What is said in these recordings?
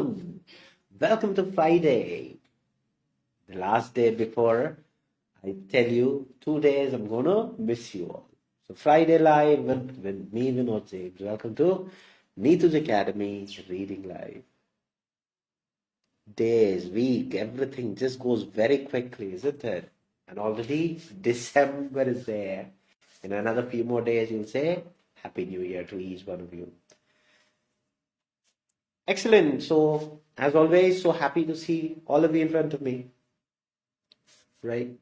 afternoon. Welcome to Friday, the last day before I tell you 2 days I'm going to miss you all. So Friday live with me, Vinod James. Welcome to Neethus Academy Reading Live. Days, week, everything just goes very quickly, isn't it? And already December is there. In another few more days, you'll say Happy New Year to each one of you. Excellent. So, as always, so happy to see all of you in front of me. Right?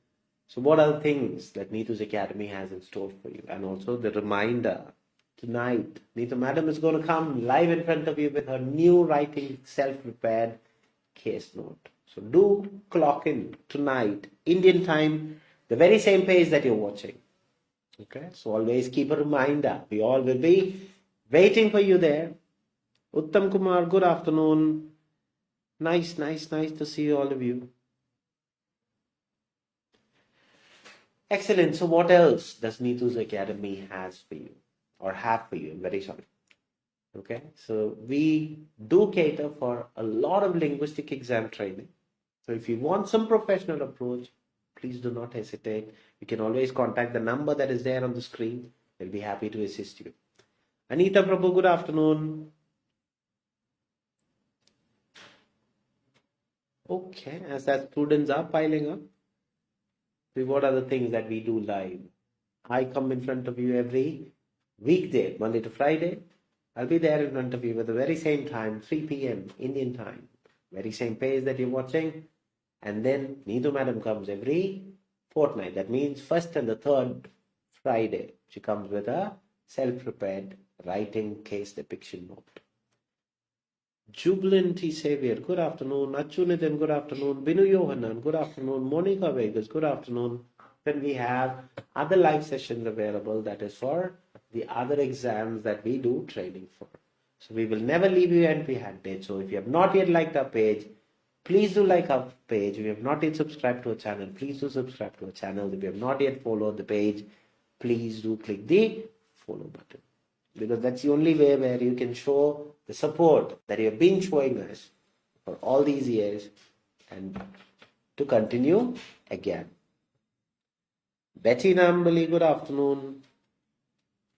So, what are the things that Neethus Academy has in store for you? And also the reminder, tonight, Neethu Madam is going to come live in front of you with her new writing self-prepared case note. So, do clock in tonight, Indian time, the very same page that you're watching. Okay? So, always keep a reminder. We all will be waiting for you there. Uttam Kumar, good afternoon. Nice to see all of you. Excellent. So what else does Neethus Academy has for you or have for you? I'm very sorry. Okay. So we do cater for a lot of linguistic exam training. So if you want some professional approach, please do not hesitate. You can always contact the number that is there on the screen. We'll be happy to assist you. Anita Prabhu, good afternoon. Okay, as that students are piling up, what are the things that we do live? I come in front of you every weekday, Monday to Friday. I'll be there in front of you at the very same time, 3 p.m. Indian time. Very same page that you're watching. And then Neethu Madam comes every fortnight. That means first and the third Friday. She comes with a self-prepared writing case depiction note. Jubilant Xavier, good afternoon. Achunithan, good afternoon. Binu Yohanan, good afternoon. Monica Vegas, good afternoon. Then we have other live sessions available, that is for the other exams that we do training for. So we will never leave you empty-handed. So if you have not yet liked our page, please do like our page. If you have not yet subscribed to our channel, please do subscribe to our channel. If you have not yet followed the page, please do click the follow button. Because that's the only way where you can show the support that you have been showing us for all these years and to continue again. Betty Nambali, good afternoon.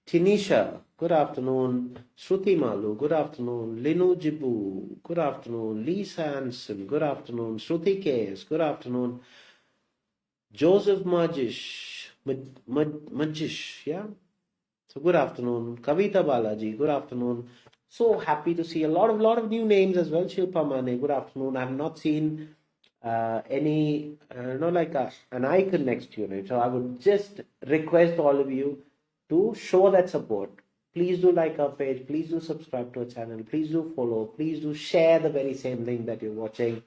Tinisha, good afternoon. Shruti Malu, good afternoon. Linu Jibu, good afternoon. Lisa Hansen, good afternoon. Shruti K.S., good afternoon. Joseph Majish, yeah? So good afternoon. Kavita Balaji, good afternoon. So happy to see a lot of new names as well. Shilpa Mane, good afternoon. I have not seen any, an icon next to you. So I would just request all of you to show that support. Please do like our page. Please do subscribe to our channel. Please do follow. Please do share the very same thing that you're watching.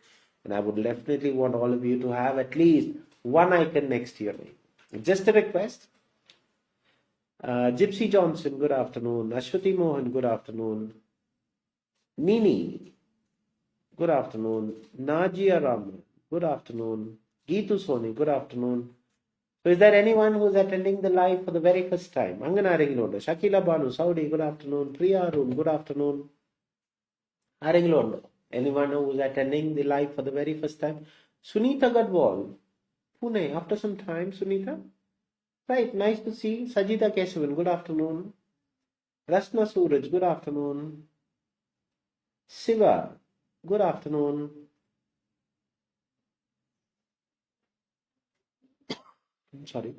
And I would definitely want all of you to have at least one icon next to your name. Just a request. Gypsy Johnson, good afternoon. Ashwati Mohan, good afternoon. Nini, good afternoon. Najia Raman, good afternoon. Geetu Soni, good afternoon. So is there anyone who is attending the live for the very first time? Angana Aringlondo, Shakila Banu, Saudi, good afternoon. Priya Arun, good afternoon. Aringlondo, anyone who is attending the live for the very first time? Sunita Gadwal, Pune, after some time, Sunita. Right, nice to see. Sajida Keshavan, good afternoon. Rasna Suraj, good afternoon. Siva, good afternoon. Sorry.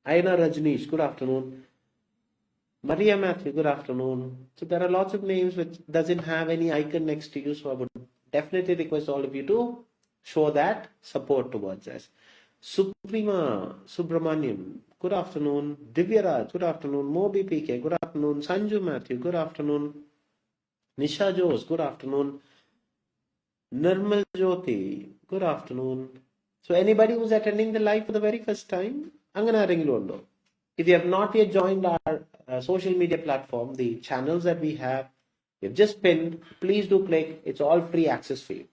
Aina Rajneesh, good afternoon. Maria Matthew, good afternoon. So there are lots of names which doesn't have any icon next to you. So I would definitely request all of you to show that support towards us. Suprema Subramaniam, good afternoon. Divyaraj, good afternoon. Mobi PK, good afternoon. Sanju Matthew, good afternoon. Nisha Jose, good afternoon. Nirmal Jyoti, good afternoon. So anybody who's attending the live for the very first time, Angana Ringlondo. If you have not yet joined our social media platform, the channels that we have, you've just pinned, please do click. It's all free access for you.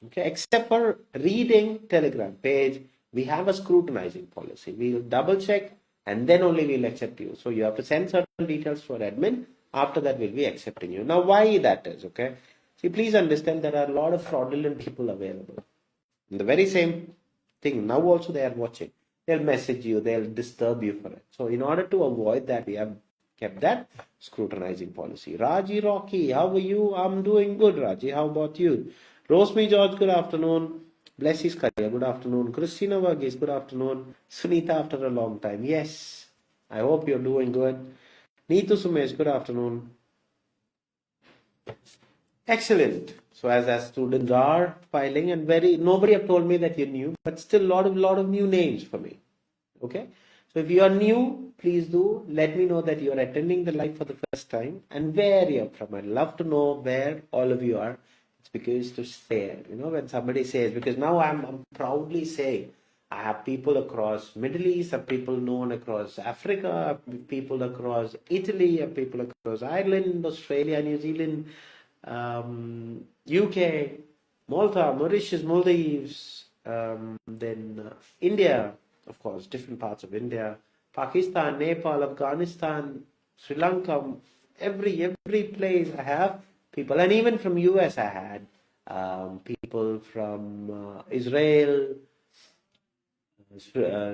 Okay, except for reading Telegram page, we have a scrutinizing policy. We'll double check and then only we'll accept you. So you have to send certain details to our admin. After that, we'll be accepting you. Now, why that is, okay? See, please understand there are a lot of fraudulent people available. And the very same thing, now also they are watching. They'll message you, they'll disturb you for it. So in order to avoid that, we have kept that scrutinizing policy. Raji Rocky, how are you? I'm doing good, Raji. How about you? Rosmi George, good afternoon. 𝐓𝐿𝐴𝐺𝐲 𝐿𝐴𝐺𝐲, good afternoon. Christina Varghese, good afternoon. Sunita, after a long time. Yes, I hope you're doing good. Neethu Sumesh, good afternoon. Excellent. So as students are filing, and nobody have told me that you're new, but still lot of new names for me. Okay. So if you are new, please do let me know that you are attending the live for the first time and where you're from. I'd love to know where all of you are. It's because to share, when somebody says, because now I'm proudly saying, I have people across Middle East, I have people known across Africa, I have people across Italy, I have people across Ireland, Australia, New Zealand, UK, Malta, Mauritius, Maldives, then India, of course, different parts of India, Pakistan, Nepal, Afghanistan, Sri Lanka, every place I have people, and even from US I had people from Israel,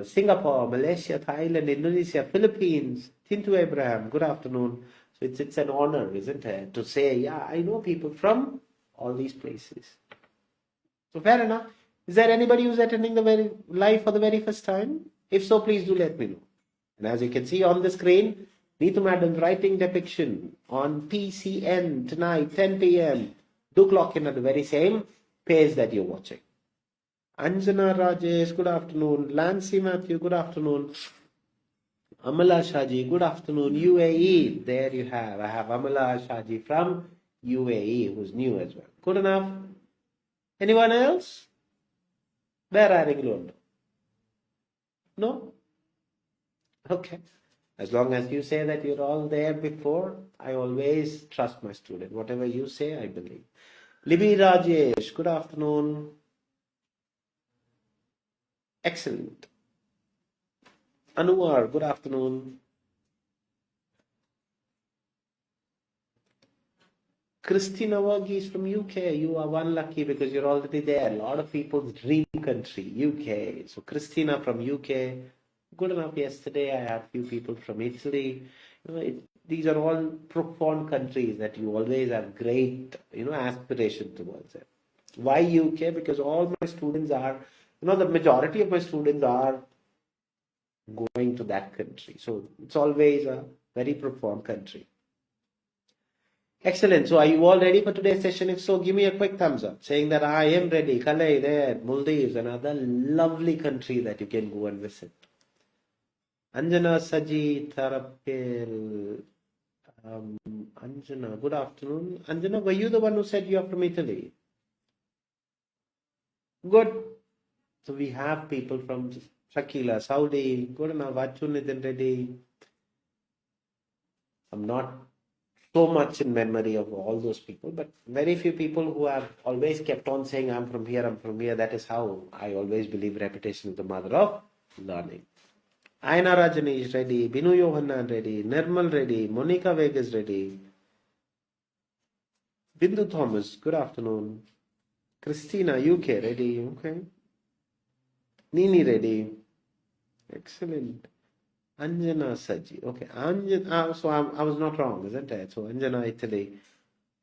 Singapore, Malaysia, Thailand, Indonesia, Philippines. Tintu Abraham, good afternoon. So it's an honor, isn't it, to say, yeah, I know people from all these places. So fair enough. Is there anybody who's attending the live for the very first time? If so, please do let me know. And as you can see on the screen, Neethu Madam writing depiction on PCN tonight, 10 p.m. Do clock in at the very same page that you're watching. Anjana Rajesh, good afternoon. Lancy Matthew, good afternoon. Amala Shaji, good afternoon. UAE, there you have. I have Amala Shaji from UAE, who's new as well. Good enough. Anyone else? Where are you? No? Okay. As long as you say that you're all there before, I always trust my student. Whatever you say, I believe. Libby Rajesh, good afternoon. Excellent. Anuar, good afternoon. Christina Varghese from UK. You are one lucky because you're already there. A lot of people's dream country, UK. So Christina from UK. Good enough. Yesterday I had a few people from Italy. These are all profound countries that you always have great, aspiration towards it. Why UK? Because all my students are, the majority of my students are going to that country. So it's always a very profound country. Excellent. So are you all ready for today's session? If so, give me a quick thumbs up saying that I am ready. Kalei there, Maldives, another lovely country that you can go and visit. Anjana Saji Tharapil. Anjana, good afternoon. Anjana, were you the one who said you are from Italy? Good. So we have people from Shakila, Saudi. Good enough. Vachunithan Reddy. I'm not so much in memory of all those people, but very few people who have always kept on saying, I'm from here, I'm from here. That is how I always believe repetition is the mother of learning. Aina Rajani is ready. Binu Yohanna ready. Nirmal ready. Monica Vegas ready. Bindu Thomas, good afternoon. Christina, UK ready. Okay. Nini ready. Excellent. Anjana Saji. Okay. So I was not wrong, isn't it? So Anjana, Italy.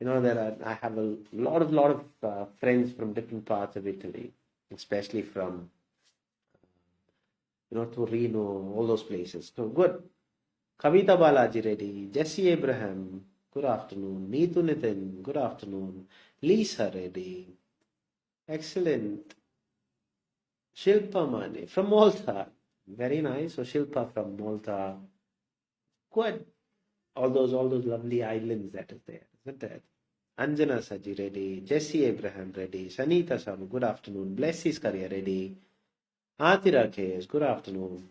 I have a lot of friends from different parts of Italy, especially from Torino, all those places. So good. Kavita Balaji ready. Jessie Abraham, good afternoon. Neethu Nitin, good afternoon. Lisa ready. Excellent. Shilpa Mane from Malta. Very nice. So Shilpa from Malta. Good. All those lovely islands that is there, isn't it? Anjana Saji ready. Jessie Abraham ready. Sanita Samu, good afternoon. 𝐓𝐿𝐴𝐺𝐲 𝐿𝐴𝐺𝐲 ready. Atira K.S., good afternoon.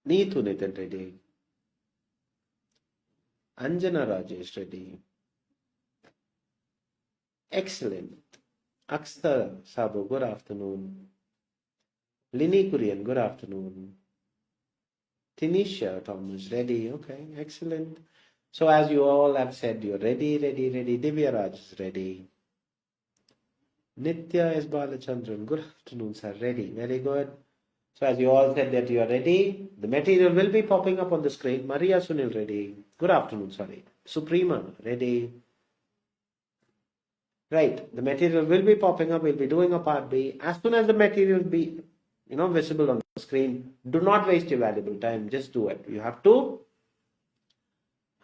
Neethu Nitin ready. Anjana Rajesh ready. Excellent. Akstar Sabu, good afternoon. Lini Kurian, good afternoon. Tanisha Thomas ready. Okay, excellent. So as you all have said, you're ready, ready, ready. Divya Raj is ready. Nitya is Balachandran. Good afternoon, sir. Ready. Very good. So as you all said that you are ready, the material will be popping up on the screen. Maria Sunil, ready. Good afternoon, sorry. Suprema, ready. Right. The material will be popping up. We'll be doing a part B. As soon as the material will be, visible on the screen, do not waste your valuable time. Just do it. You have to.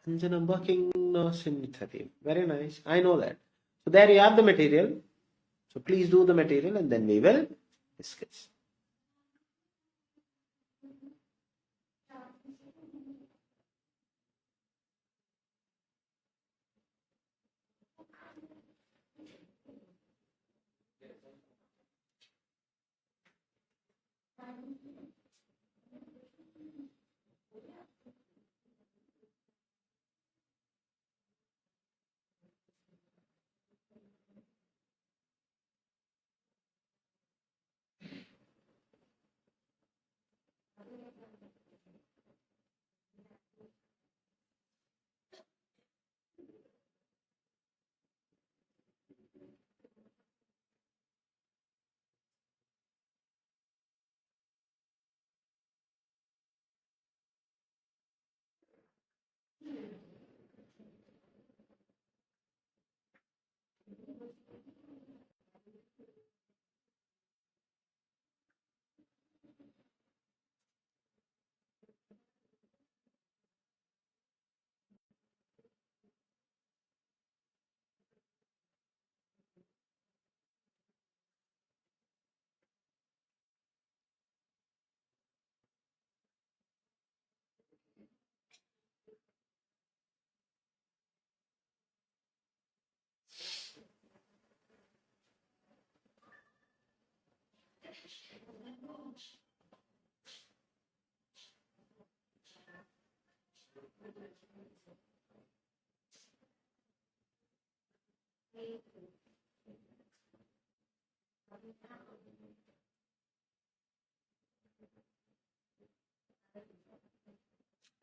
Anjana working nurse in Italy. Very nice. I know that. So there you have the material. So please do the material and then we will discuss.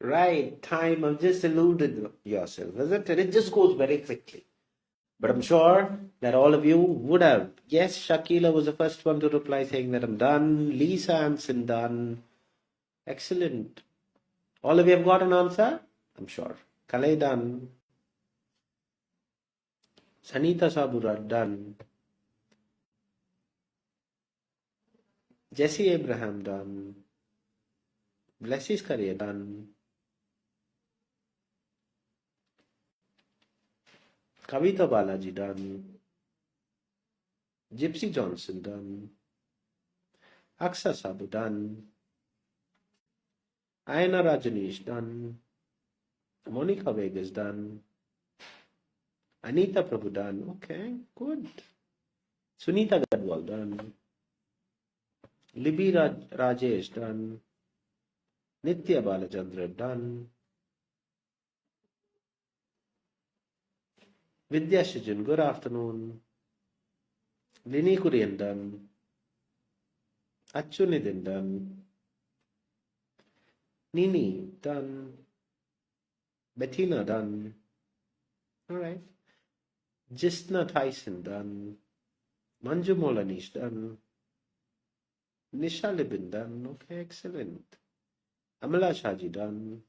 Right, time. I've just eluded yourself, isn't it? It just goes very quickly. But I'm sure that all of you would have. Yes, Shakila was the first one to reply saying that I'm done. Lisa Anson done. Excellent. All of you have got an answer? I'm sure. Kalei done. Sanita Sabura done. Jesse Abraham done. Blessie's career done. Kavita Balaji done. Gypsy Johnson done. Aksa Sabu done. Ayana Rajanish done. Monica Vegas done. Anita Prabhu done. Okay, good. Sunita Gadwal done. Libby Rajesh done. Nitya Balachandra done. Vidya Shijan, good afternoon. Lini Kurian done. Achunidin done. Nini done. Bettina done. Alright. Jisna Tyson done. Manju Molanish done. Nisha Libin done. Okay, excellent. Amala Shaji done.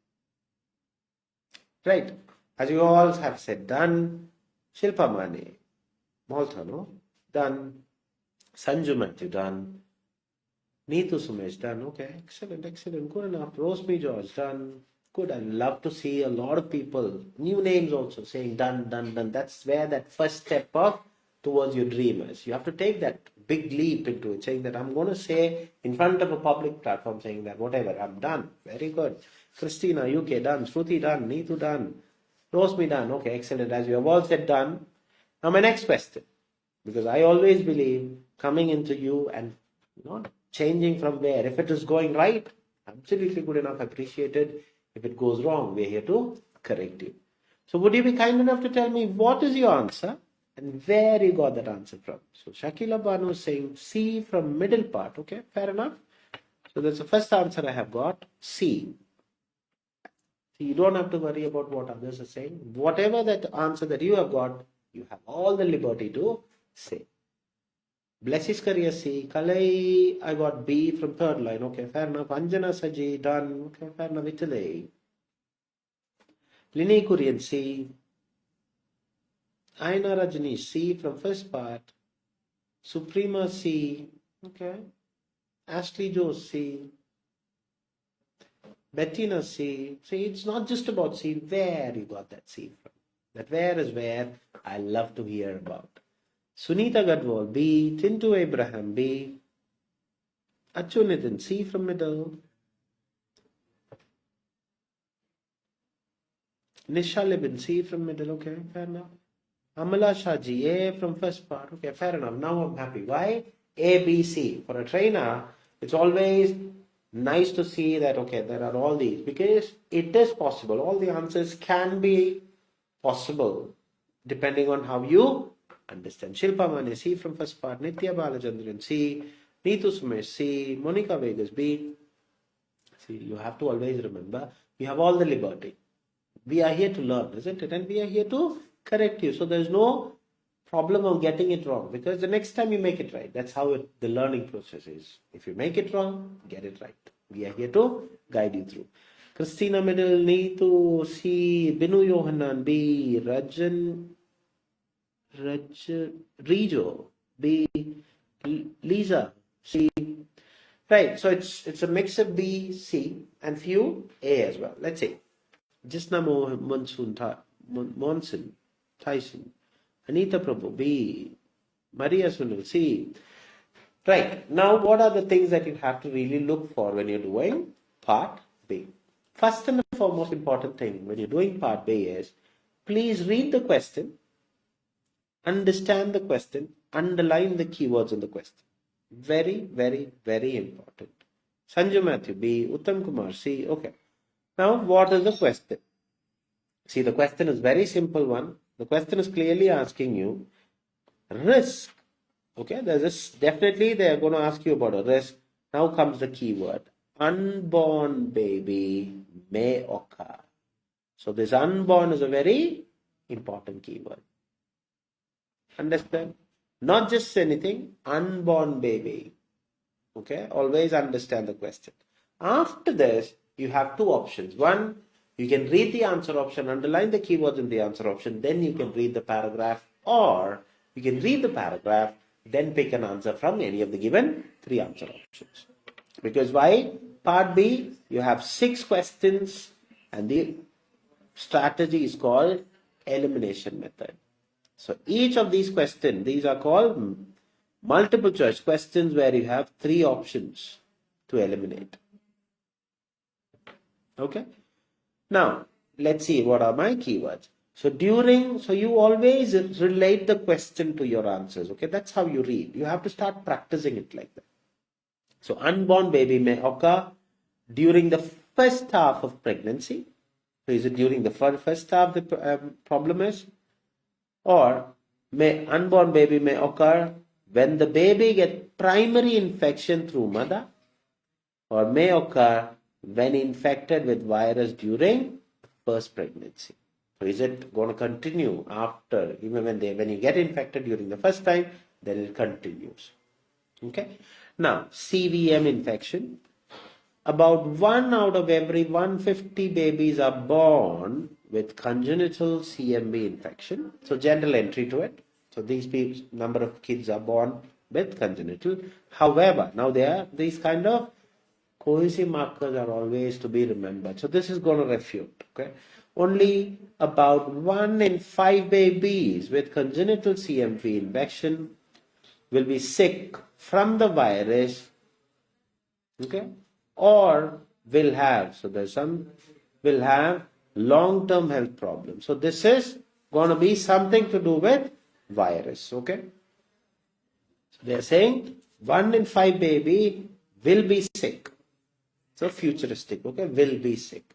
Right. As you all have said, done. Shilpa Mane. Malta, no? Done. Sanju Matthew done. Neethu Sumesh done. Okay, excellent, excellent. Good enough. Rosemary George done. Good. I love to see a lot of people, new names also, saying done, done, done. That's where that first step of towards your dream is. You have to take that big leap into it, saying that I'm going to say in front of a public platform, saying that whatever, I'm done. Very good. Christina, UK done. Shruti done. Neethu done. Rosemary done. Okay, excellent. As you have all said, done. Now my next question, because I always believe coming into you and not changing from there. If it is going right, absolutely good enough, appreciated. If it goes wrong, we're here to correct you. So would you be kind enough to tell me what is your answer and where you got that answer from? So Shakila Banu is saying C from middle part. Okay, fair enough. So that's the first answer I have got, C. So you don't have to worry about what others are saying. Whatever that answer that you have got, you have all the liberty to say. 𝐵𝐵𝐺𝐻 career C. 𝐂𝐽𝐫, I got B from third line. Okay, fair enough. 𝐴𝐺𝐻 Saji, done. Okay, fair enough. 𝐿𝐴. 𝐿𝐼𝐴 Korean C. 𝐼𝐻 Rajni C from first part. 𝐶𝐶 C. Okay. 𝐴𝐻𝐿𝐴 Jo C. 𝐵ETTINA C. See, it's not just about C. Where you got that C from? That where is where I love to hear about. Sunita Gadwal B. Tintu Abraham B. Achunithan C from middle. Nisha Libin C from middle. Okay, fair enough. Amala Shaji A from first part. Okay, fair enough. Now I'm happy. Why? A, B, C. For a trainer, it's always nice to see that, okay, there are all these, because it is possible. All the answers can be possible depending on how you understand. Shilpa Mane C from first part. Nitya Balachandran C. Neethu Sumesh C. Monica Vegas B. See, you have to always remember, you have all the liberty. We are here to learn, isn't it? And we are here to correct you. So there's no problem of getting it wrong, because the next time you make it right. That's how the learning process is. If you make it wrong, get it right. We are here to guide you through. Christina Middle, Neethu C. Binu Yohanan B. Rijo B. Lisa C. Right, so it's a mix of B, C, and few A as well. Let's see. Jisna Monson, Tyson, Anita Prabhu B. Maria Sunil C. Right, now what are the things that you have to really look for when you're doing part B? First and foremost important thing when you're doing part B is, please read the question, understand the question, underline the keywords in the question. Very, very, very important. Sanju Matthew B. Uttam Kumar C. Okay. Now, what is the question? See, the question is very simple one. The question is clearly asking you risk. Okay, definitely they are going to ask you about a risk. Now comes the keyword. Unborn baby may occur. So this unborn is a very important keyword. Understand? Not just anything, unborn baby. Okay, always understand the question. After this, you have two options. One, you can read the answer option, underline the keywords in the answer option, then you can read the paragraph, or you can read the paragraph, then pick an answer from any of the given three answer options. Because why? Part B, you have 6 questions, and the strategy is called elimination method. So each of these questions, these are called multiple choice questions where you have 3 options to eliminate. Okay. Now, let's see what are my keywords. So you always relate the question to your answers. Okay, that's how you read. You have to start practicing it like that. So unborn baby may occur during the first half of pregnancy. So is it during the first half the problem is? Or unborn baby may occur when the baby gets primary infection through mother, or may occur when infected with virus during first pregnancy. So is it going to continue after, even when you get infected during the first time, then it continues. Okay. Now, CVM infection. About 1 out of every 150 babies are born with congenital CMV infection. So general entry to it. So these number of kids are born with congenital. However, now these kind of cohesive markers are always to be remembered. So this is going to refute. Okay. Only about 1 in 5 babies with congenital CMV infection will be sick from the virus. Okay. Or will have long-term health problems. So this is going to be something to do with virus. Okay. So they are saying 1 in 5 baby will be sick. So futuristic. Okay. Will be sick.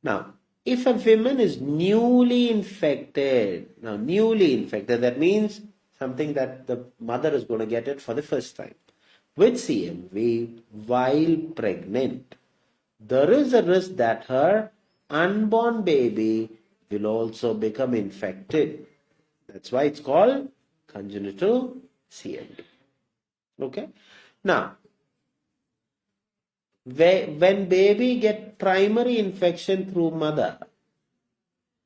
Now, if a woman is newly infected, that means something that the mother is going to get it for the first time. With CMV while pregnant, there is a risk that her unborn baby will also become infected. That's why it's called congenital CMV. Okay. Now, when baby get primary infection through mother,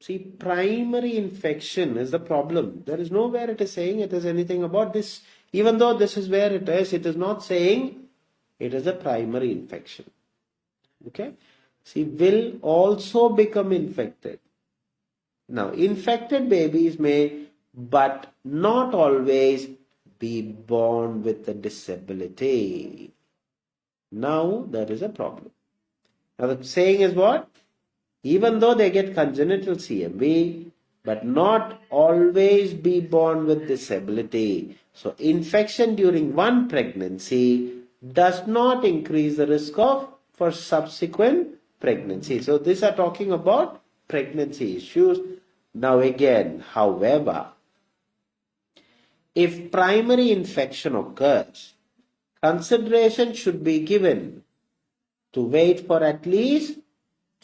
see, primary infection is the problem. There is nowhere it is saying it is anything about this. Even though this is where it is not saying it is a primary infection. Okay. See, will also become infected. Now, infected babies may, but not always, be born with a disability. Now, there is a problem. Now, the saying is what? Even though they get congenital CMV, but not always be born with disability. So, infection during one pregnancy does not increase the risk for subsequent pregnancy. So, these are talking about pregnancy issues. Now again, however, if primary infection occurs, consideration should be given to wait for at least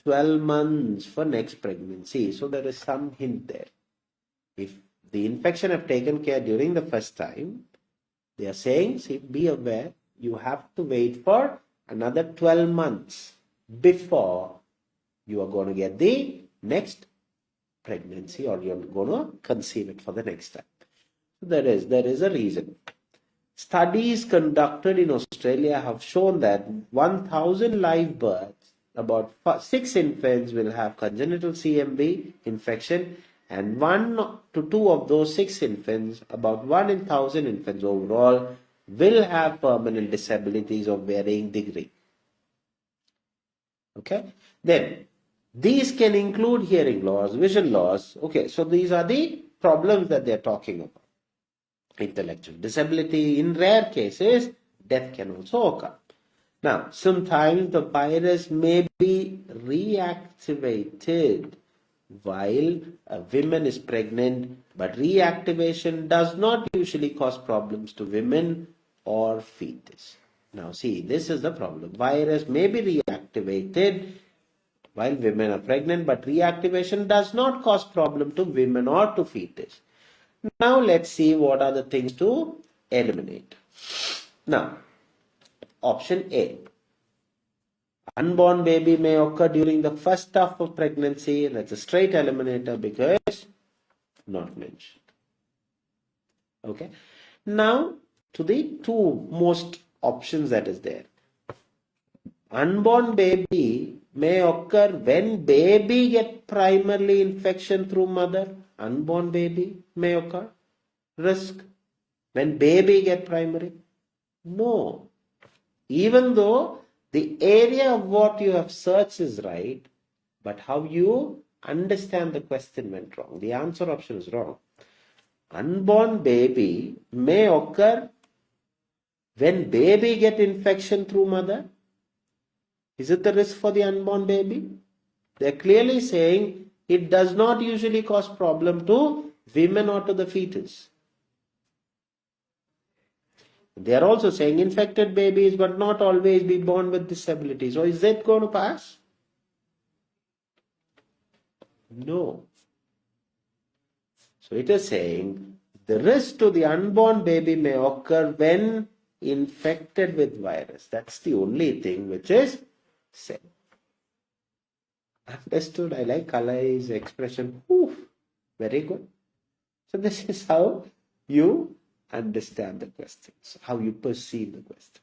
12 months for next pregnancy. So there is some hint there. If the infection have taken care during the first time, they are saying, see, be aware, you have to wait for another 12 months before you are going to get the next pregnancy, or you're going to conceive it for the next time. So there is a reason. Studies conducted in Australia have shown that 1,000 live births, about 6 infants will have congenital CMV infection, and 1 to 2 of those 6 infants, about 1 in 1,000 infants overall, will have permanent disabilities of varying degree. Okay, then these can include hearing loss, vision loss. Okay, so these are the problems that they're talking about. Intellectual disability. In rare cases, death can also occur. Now, sometimes the virus may be reactivated while a woman is pregnant, but reactivation does not usually cause problems to women or fetus. Now, see, this is the problem. Virus may be reactivated while women are pregnant, but reactivation does not cause problem to women or to fetus. Now, let's see what are the things to eliminate. Now, option A. Unborn baby may occur during the first half of pregnancy. That's a straight eliminator because not mentioned. Okay. Now, to the two most options that is there. Unborn baby may occur when baby get primarily infection through mother. Unborn baby may occur. Risk when baby get primary. No. Even though the area of what you have searched is right, but how you understand the question went wrong. The answer option is wrong. Unborn baby may occur when baby get infection through mother. Is it the risk for the unborn baby? They are clearly saying it does not usually cause problem to women or to the fetus. They are also saying infected babies but not always be born with disability. So is that going to pass? No. So it is saying the risk to the unborn baby may occur when infected with virus. That's the only thing which is said. Understood? I like Kalai's expression. Oof, very good. So this is how you understand the questions, how you perceive the question.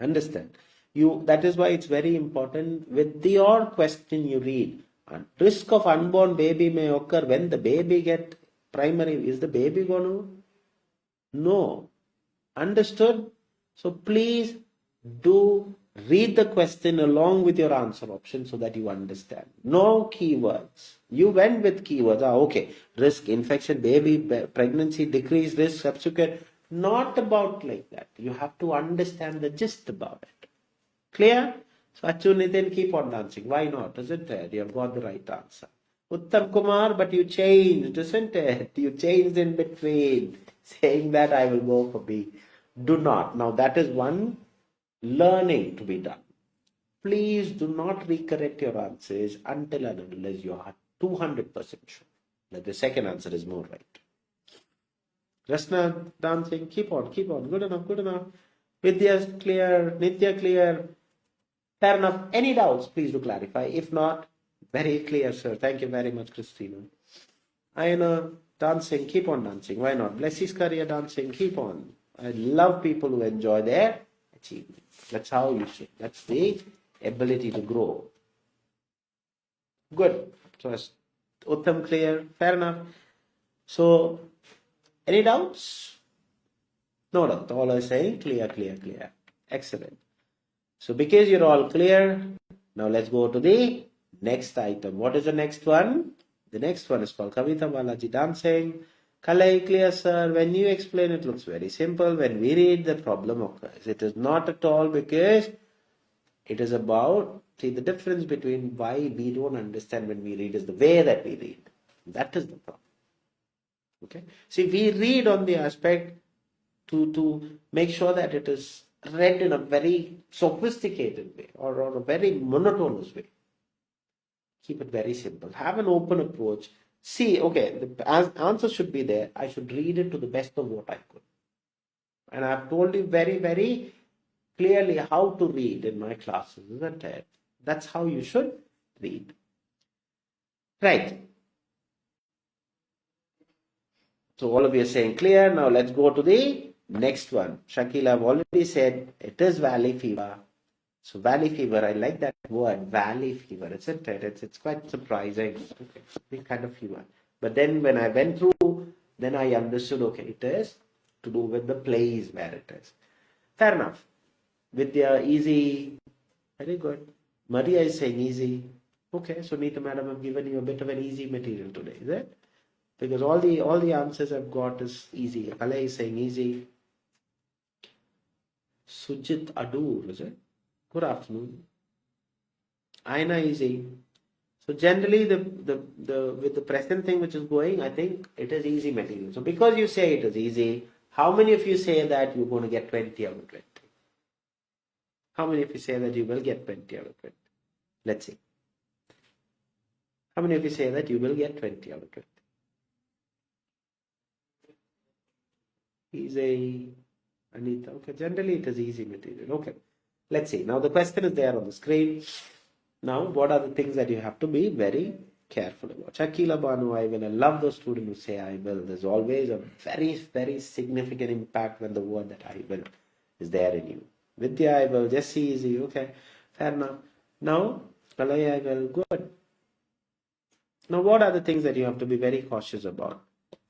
Understand? That is why it's very important with your question you read. Risk of unborn baby may occur when the baby get primary. Is the baby going to? No. Understood? So please do read the question along with your answer option so that you understand. No keywords. You went with keywords. Okay. Risk, infection, baby, pregnancy, decreased risk, subsequent. Not about like that. You have to understand the gist about it. Clear? So actually then keep on dancing. Why not? Isn't it? You have got the right answer. Uttam Kumar, but you changed, isn't it? You changed in between. Saying that I will go for B. Do not. Now that is one learning to be done. please do not recorrect your answers until and unless you are 200% sure that the second answer is more right. Rasna, dancing, keep on. Good enough. Vidya clear, Nitya clear. Fair enough. Any doubts, please do clarify. If not, very clear, sir. Thank you very much, Christina. Ayana, dancing, keep on dancing. Why not? 𝐵LESSY's career dancing, keep on. I love people who enjoy their achievement. That's how you should. That's the ability to grow. Good. So, Uttam clear. Fair enough. So, any doubts? No doubt. All are saying clear. Excellent. So, because you're all clear, now let's go to the next item. What is the next one? The next one is called Kavita Balaji dancing. 𝐀𝐽𝐫 clear, sir. When you explain, it looks very simple. When we read, the problem occurs. It is not at all, because it is about, see, the difference between why we don't understand when we read is the way that we read. That is the problem. Okay. See, we read on the aspect to make sure that it is read in a very sophisticated way or a very monotonous way. Keep it very simple. Have an open approach. See, okay, the answer should be there. I should read it to the best of what I could. And I've told you very, very clearly how to read in my classes, isn't it? That's how you should read. Right. So all of you are saying clear. Now let's go to the next one. Shakila, I've already said it is valley fever. So valley fever, I like that word, valley fever, isn't it? It's quite surprising. Okay, big kind of fever. But then when I went through, then I understood, okay, it is to do with the place where it is. Fair enough. Vidya, easy. Very good. Maria is saying easy. Okay, so Neethu madam, I've given you a bit of an easy material today, is it? Because all the answers I've got is easy. Kala is saying easy. Sujit Adur, is it? Good afternoon. Aina easy. So generally with the present thing which is going, I think it is easy material. So because you say it is easy, how many of you say that you're going to get 20 out of 20? How many of you say that you will get 20 out of 20? Let's see. How many of you say that you will get 20 out of 20? Easy. Anita. Okay, generally it is easy material. Okay. Let's see. Now the question is there on the screen. Now, what are the things that you have to be very careful about? Shakila Banu, I will. I love those students who say I will. There's always a very, very significant impact when the word that I will is there in you. Vidya, I will. Just easy. Okay. Fair enough. Now, Kalaya, I will. Good. Now, what are the things that you have to be very cautious about?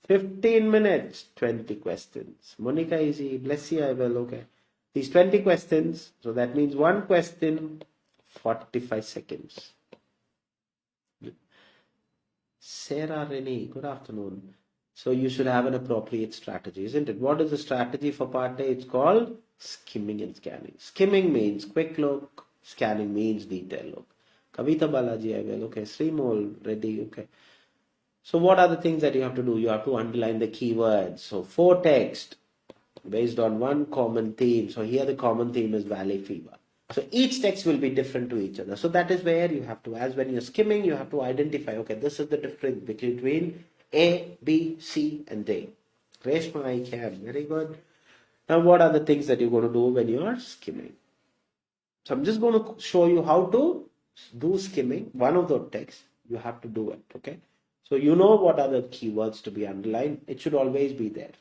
15 minutes, 20 questions. Monica, easy. 𝐵LESSY, I will. Okay. These 20 questions, so that means one question, 45 seconds. Sarah Renee, good afternoon. So you should have an appropriate strategy, isn't it? What is the strategy for part A? It's called skimming and scanning. Skimming means quick look, scanning means detailed look. Kavita Balaji, I will. Okay. Srimol, ready. Okay. So what are the things that you have to do? You have to underline the keywords. So 4 text based on one common theme. So here the common theme is valley fever. So each text will be different to each other. So that is where you have to, as when you're skimming, you have to identify, okay, this is the difference between A, B, C, and D. Reshma, I can. Very good. Now what are the things that you're going to do when you are skimming? So I'm just going to show you how to do skimming. One of those texts, you have to do it, okay? So you know what are the keywords to be underlined. It should always be there.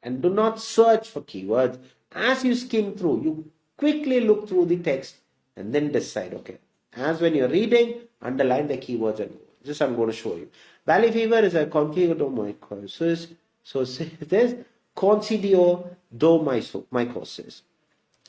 And do not search for keywords. As you skim through, you quickly look through the text and then decide, okay, as when you're reading, underline the keywords and just I'm going to show you. Valley fever is a 𝐂𝐚𝐫𝐢𝐳. So it is 𝐂𝐚𝐫𝐢𝐳.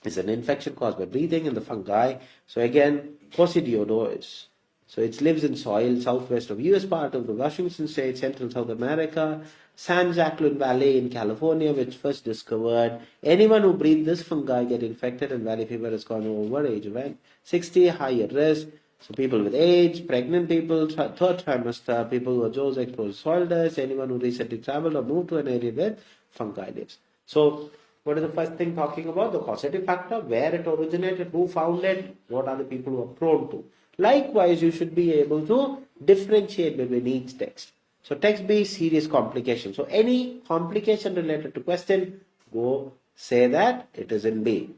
It's an infection caused by breathing in the fungi. So again, 𝐂𝐚𝐫𝐢𝐳. So it lives in soil southwest of US part of the Washington state, Central South America, San Joaquin Valley in California, which first discovered. Anyone who breathes this fungi get infected, and valley fever has gone over age of 60, higher risk. So people with age, pregnant people, third trimester, people who are those exposed to soil dust, anyone who recently traveled or moved to an area with fungi lives. So What is the first thing talking about? The causative factor, where it originated, who found it, what are the people who are prone to. Likewise, you should be able to differentiate between each text. So text B, serious complication. So any complication related to question, go say that it is in B.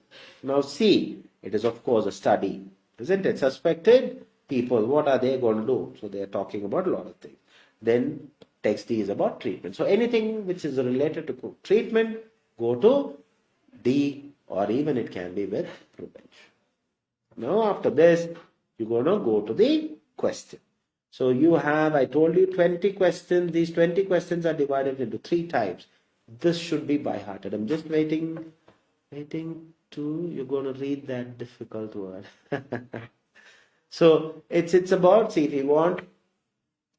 Now C, it is of course a study, isn't it? Suspected people, what are they going to do? So they are talking about a lot of things. Then text D is about treatment. So anything which is related to treatment, go to D, or even it can be with prevention. Now after this, you're going to go to the question. So you have, I told you 20 questions. These 20 questions are divided into 3 types. This should be by hearted. I'm just waiting to, you're going to read that difficult word. So it's about, see if you want,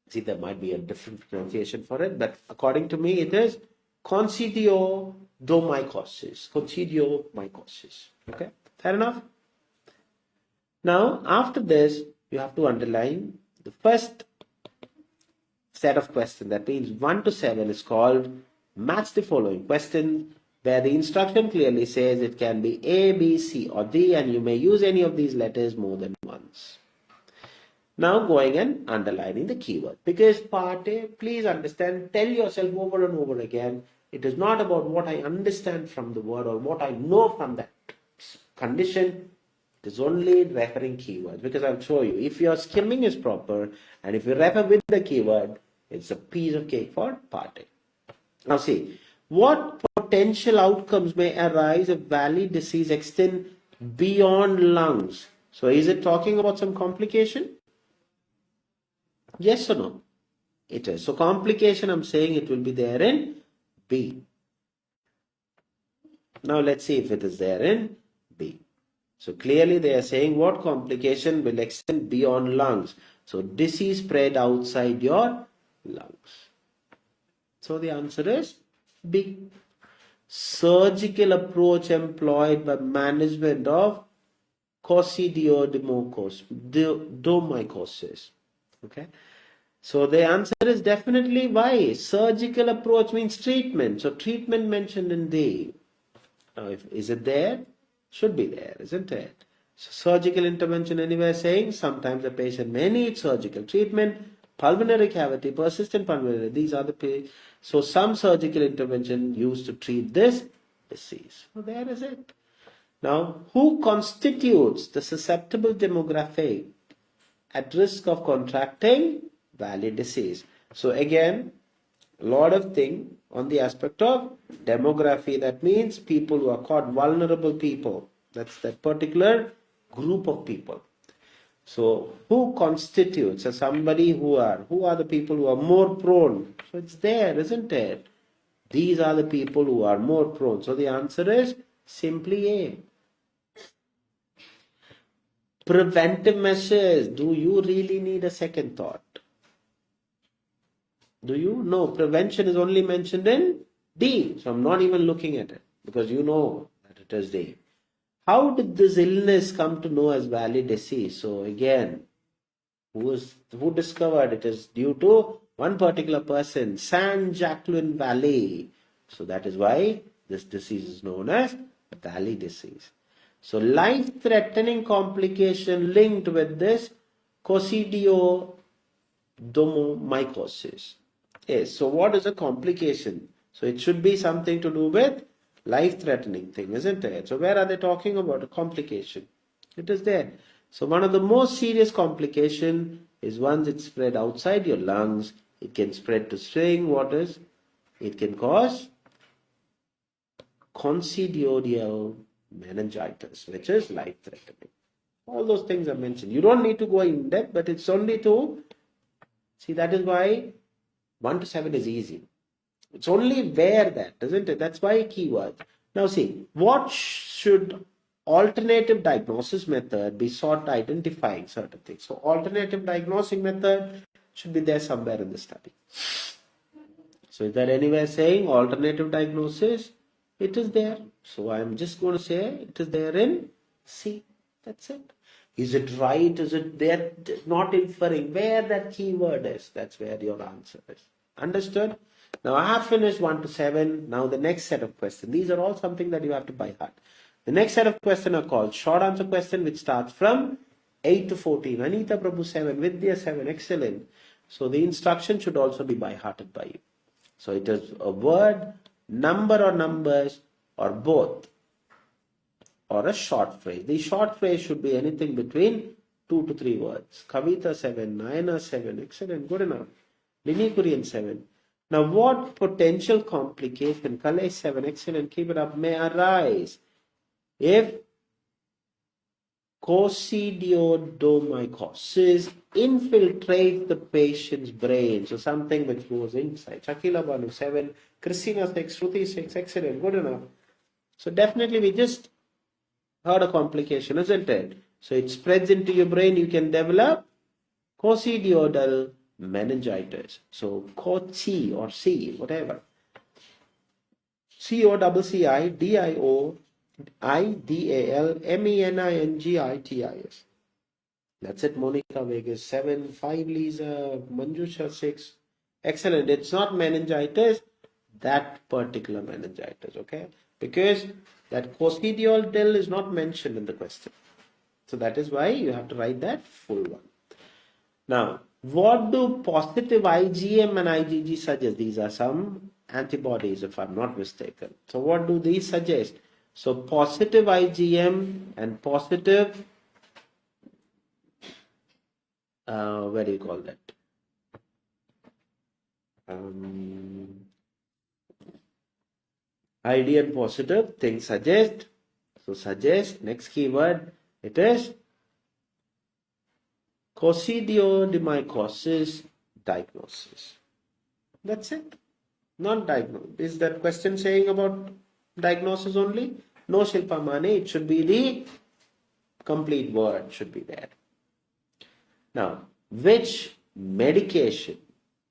see there might be a different pronunciation for it, but according to me it is 𝐻𝐿𝐷𝐞𝐚𝐫𝐢𝐥. 𝐻𝐿𝐷𝐞𝐚𝐫𝐢𥥐. Okay, fair enough. Now after this, you have to underline the first set of questions. That means 1 to 7 is called match the following question, where the instruction clearly says it can be A, B, C or D, and you may use any of these letters more than once. Now going and underlining the keyword, because part A, please understand, tell yourself over and over again, it is not about what I understand from the word or what I know from that condition. It is only referring keywords, because I'll show you, if your skimming is proper and if you refer with the keyword, it's a piece of cake for part A. Now see, what potential outcomes may arise if valley disease extend beyond lungs? So is it talking about some complication? Yes or no? It is. So complication, I'm saying it will be there in B. Now let's see if it is there in B. So clearly they are saying what complication will extend beyond lungs. So disease spread outside your lungs. So the answer is B. Surgical approach employed by management of coccidioidomycosis. Okay. So the answer is definitely why. Surgical approach means treatment. So treatment mentioned in D. Now is it there? Should be there, isn't it? So surgical intervention anywhere saying sometimes the patient may need surgical treatment. Pulmonary cavity, persistent pulmonary, these are the so some surgical intervention used to treat this disease. So there is it. Now, who constitutes the susceptible demographic at risk of contracting valley disease? So again, a lot of things on the aspect of demography. That means people who are called vulnerable people. That's that particular group of people. So who constitutes somebody who are the people who are more prone? So it's there, isn't it? These are the people who are more prone. So the answer is simply A. Preventive measures. Do you really need a second thought? Do you? No, prevention is only mentioned in D. So I'm not even looking at it because you know that it is D. How did this illness come to know as valley disease? So again, who discovered it is due to one particular person, San Joaquin Valley. So that is why this disease is known as valley disease. So life-threatening complication linked with this coccidioidomycosis. Yes, so what is a complication? So it should be something to do with life-threatening thing, isn't it? So where are they talking about a complication? It is there. So one of the most serious complication is once it's spread outside your lungs, it can spread to string waters. It can cause coccidioidomycosis meningitis, which is life-threatening. All those things are mentioned. You don't need to go in depth, but it's only to see. That is why 1 to 7 is easy. It's only where that, isn't it? That's why keyword. Now see, what should alternative diagnosis method be sought identifying certain things? So alternative diagnostic method should be there somewhere in the study. So is there anywhere saying alternative diagnosis? It is there. So I'm just going to say it is there in C. That's it. Is it right? Is it there? Not inferring where that keyword is. That's where your answer is. Understood? Now I have finished 1 to 7. Now the next set of questions. These are all something that you have to by heart. The next set of questions are called short answer question, which starts from 8 to 14. Anita Prabhu 7, Vidya 7, excellent. So the instruction should also be by hearted by you. So it is a word, number or numbers, or both, or a short phrase. The short phrase should be anything between 2 to 3 words. Kavita 7, Nayana 7, excellent, good enough. Lini Kurian 7. Now what potential complication, Kalai 7, excellent, keep it up, may arise if 𝐑𝐞𝐚𝐲 infiltrates the patient's brain? So something which goes inside. Shakila Banu 7, Christina 6, Shruti 6, excellent, good enough. So definitely we just heard a complication, isn't it? So it spreads into your brain, you can develop coccidiodal meningitis. So 𝐶𝐞𝐽 or C, whatever. 𝐶OCCIDIOMENINGITIS. That's it. Monica Vegas 7, 5 Lisa, Manjusha 6. Excellent. It's not meningitis, that particular meningitis, okay? Because that coccidiodal is not mentioned in the question. So that is why you have to write that full one. Now, what do positive IgM and IgG suggest? These are some antibodies, if I'm not mistaken. So what do these suggest? So positive IgM and positive, where do you call that? IgM positive thing suggest. So suggest, next keyword, it is coccidiomycosis diagnosis. That's it. Not diagnosis. Is that question saying about diagnosis only? No, Shilpa Mane. It should be the complete word should be there. Now, which medication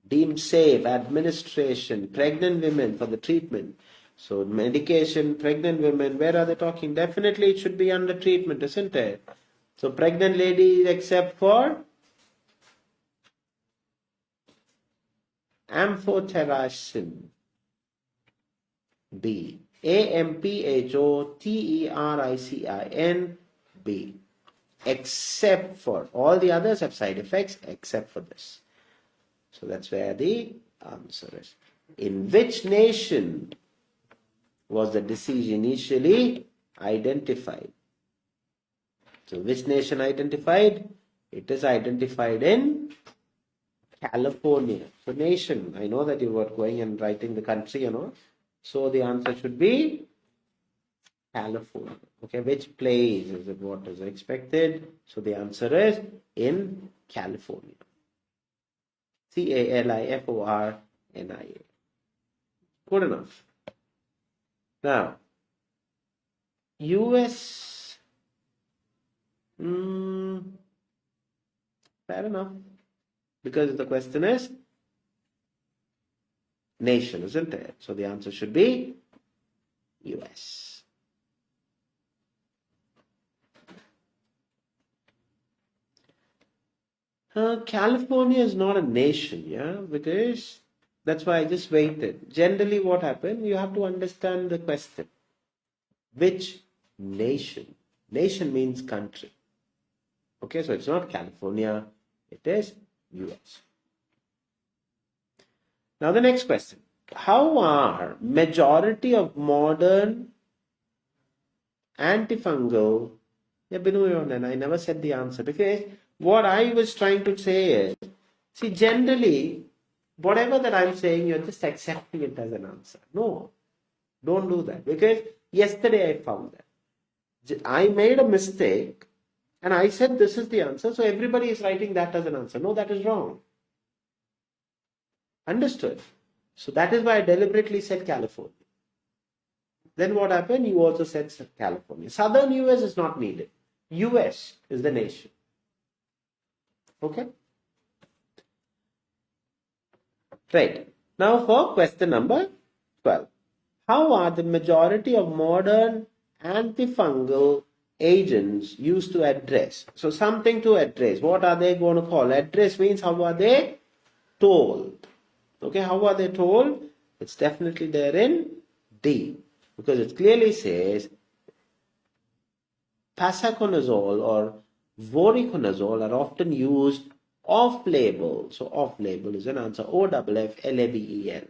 deemed safe administration pregnant women for the treatment? So medication, pregnant women, where are they talking? Definitely it should be under treatment, isn't it? So pregnant ladies except for amphotericin B. AMPHOTERICIN B. Except for, all the others have side effects except for this. So that's where the answer is. In which nation was the disease initially identified? So which nation identified? It is identified in California. So nation, I know that you were going and writing the country, So the answer should be California. Okay, which place is it? What is expected? So the answer is in California. CALIFORNIA. Good enough. Now, US. Fair enough. Because the question is nation, isn't it? So the answer should be US. California is not a nation, yeah, because that's why I just waited. Generally, what happened? You have to understand the question. Which nation? Nation means country. Okay, so it's not California, it is US. Now the next question. How are majority of modern antifungal, I never said the answer because what I was trying to say is, see, generally, whatever that I'm saying, you're just accepting it as an answer. No, don't do that because yesterday I found that. I made a mistake and I said this is the answer, so everybody is writing that as an answer. No, that is wrong. Understood? So that is why I deliberately said California. Then what happened? You also said California. Southern US is not needed. US is the nation. Okay? Right. Now for question number 12. How are the majority of modern antifungal agents used to address? So something to address. What are they going to call? Address means how are they told? Okay, how are they told? It's definitely there in D, because it clearly says pasaconazole or voriconazole are often used off-label. So off-label is an answer. 𝐿𝐹LABEL.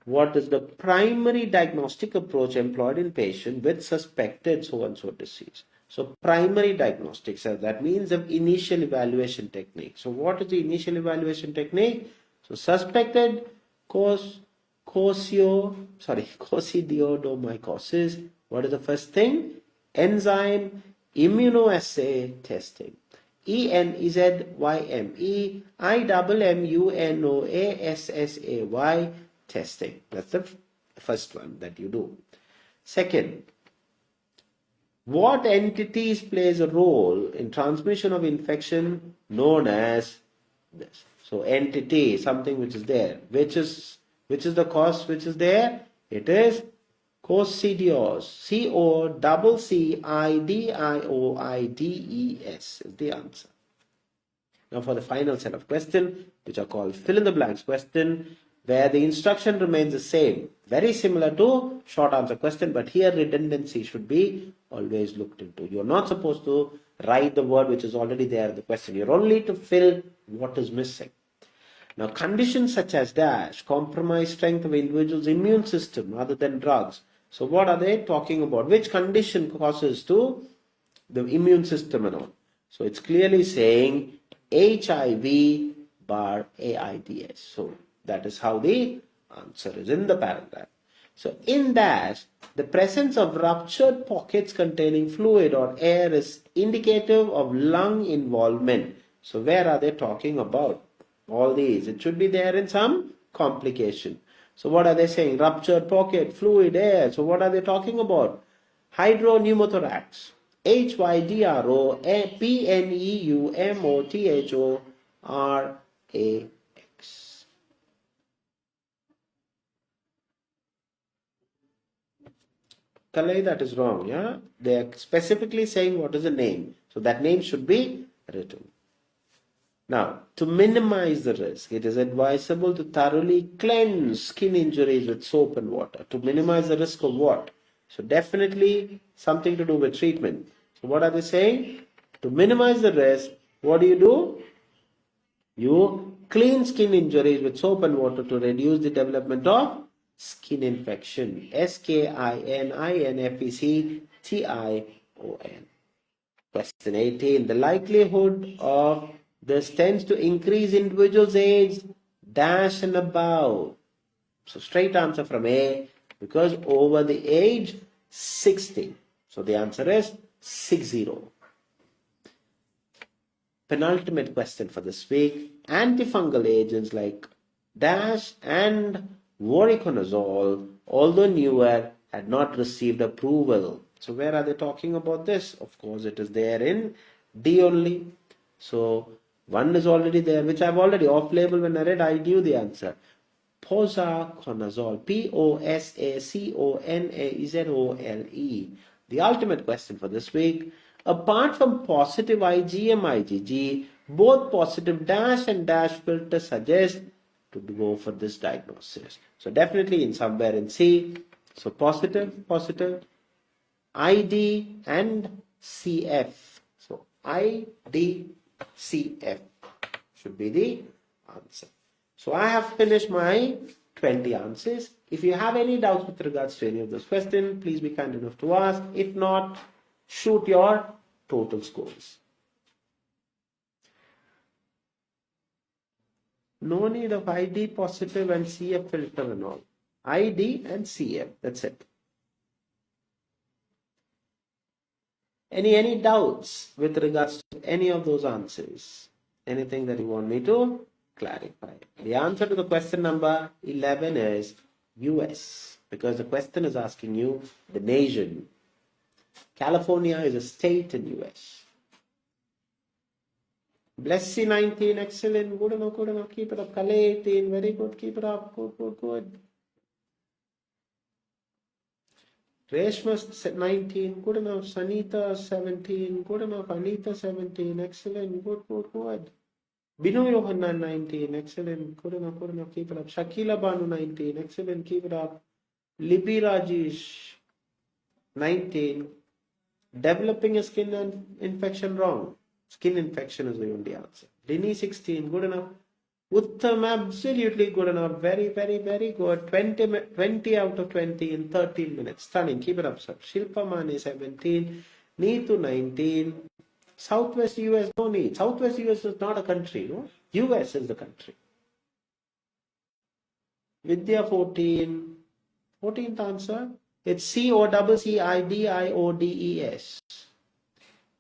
What is the primary diagnostic approach employed in patient with suspected so-and-so disease? So primary diagnostics, that means the initial evaluation technique. So what is the initial evaluation technique? So suspected coccidioidomycosis. What is the first thing? Enzyme immunoassay testing. ENZYME testing. That's the first one that you do. Second, what entities plays a role in transmission of infection known as this? So entity, something which is there. Which is the cause which is there? It is coccidios. COCCIDIOIDES is the answer. Now for the final set of questions, which are called fill in the blanks question, where the instruction remains the same. Very similar to short answer question, but here redundancy should be always looked into. You're not supposed to write the word which is already there in the question. You're only to fill what is missing. Now conditions such as dash compromise strength of individual's immune system other than drugs. So what are they talking about? Which condition causes to the immune system and all? So it's clearly saying HIV bar AIDS. So that is how the answer is in the paragraph. So in dash, the presence of ruptured pockets containing fluid or air is indicative of lung involvement. So where are they talking about? All these. It should be there in some complication. So what are they saying? Ruptured pocket, fluid, air. So what are they talking about? Hydropneumothorax. HYDROPNEUMOTHORAX. Kalai, that is wrong, yeah? They are specifically saying what is the name. So that name should be written. Now, to minimize the risk, it is advisable to thoroughly cleanse skin injuries with soap and water. To minimize the risk of what? So definitely something to do with treatment. So what are they saying? To minimize the risk, what do? You clean skin injuries with soap and water to reduce the development of skin infection. SKININFECTION. Question 18. The likelihood of this tends to increase individual's age dash and above. So straight answer from A, because over the age 60. So the answer is 60. Penultimate question for this week. Antifungal agents like dash and voriconazole, although newer, had not received approval. So where are they talking about this? Of course, it is there in D only. So one is already there, which I've already off-label. When I read, I knew the answer. Posaconazole, POSACONAZOLE. The ultimate question for this week. Apart from positive IgM, IgG, both positive dash and dash filters suggest to go for this diagnosis. So definitely in somewhere in C. So positive, ID and CF. So ID, CF should be the answer. So I have finished my 20 answers. If you have any doubts with regards to any of those questions, please be kind enough to ask. If not, shoot your total scores. No need of ID, positive and CF filter and all. ID and CF, that's it. Any doubts with regards to any of those answers? Anything that you want me to clarify? The answer to the question number 11 is US, because the question is asking you the nation. California is a state in US. 𝐵LESSY 19, excellent, good enough, keep it up. 𝐶𝐬 18, very good, keep it up, good. Reshma 19, good enough. Sanita 17, good enough. Anita 17, excellent, good. Binu Yohannan 19, excellent, good enough, keep it up. Shakila Banu 19, excellent, keep it up. Libby Rajesh 19, developing a skin infection wrong. Skin infection is the only answer. Dini 16, good enough. Uttam, absolutely good enough. Very, very, very good. 20 out of 20 in 13 minutes. Stunning. Keep it up, sir. Shilpa Mane 17. Neethu 19. Southwest US, no need. Southwest US is not a country, no? US is the country. Vidya 14. 14th answer. It's 𝐶OCCIDIODES.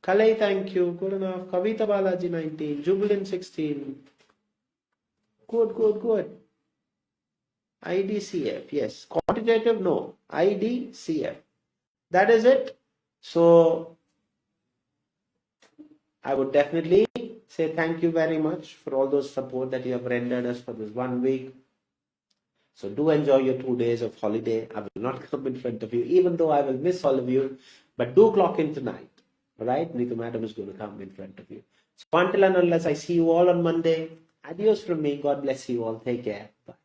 Kalai, thank you. Good enough. Kavita Balaji 19. Jubilant 16. Good. IDCF, yes. Quantitative, no. IDCF. That is it. So, I would definitely say thank you very much for all those support that you have rendered us for this 1 week. So, do enjoy your 2 days of holiday. I will not come in front of you, even though I will miss all of you. But do clock in tonight. Alright? Neethu madam is going to come in front of you. So, until and unless I see you all on Monday, adios from me. God bless you all. Take care. Bye.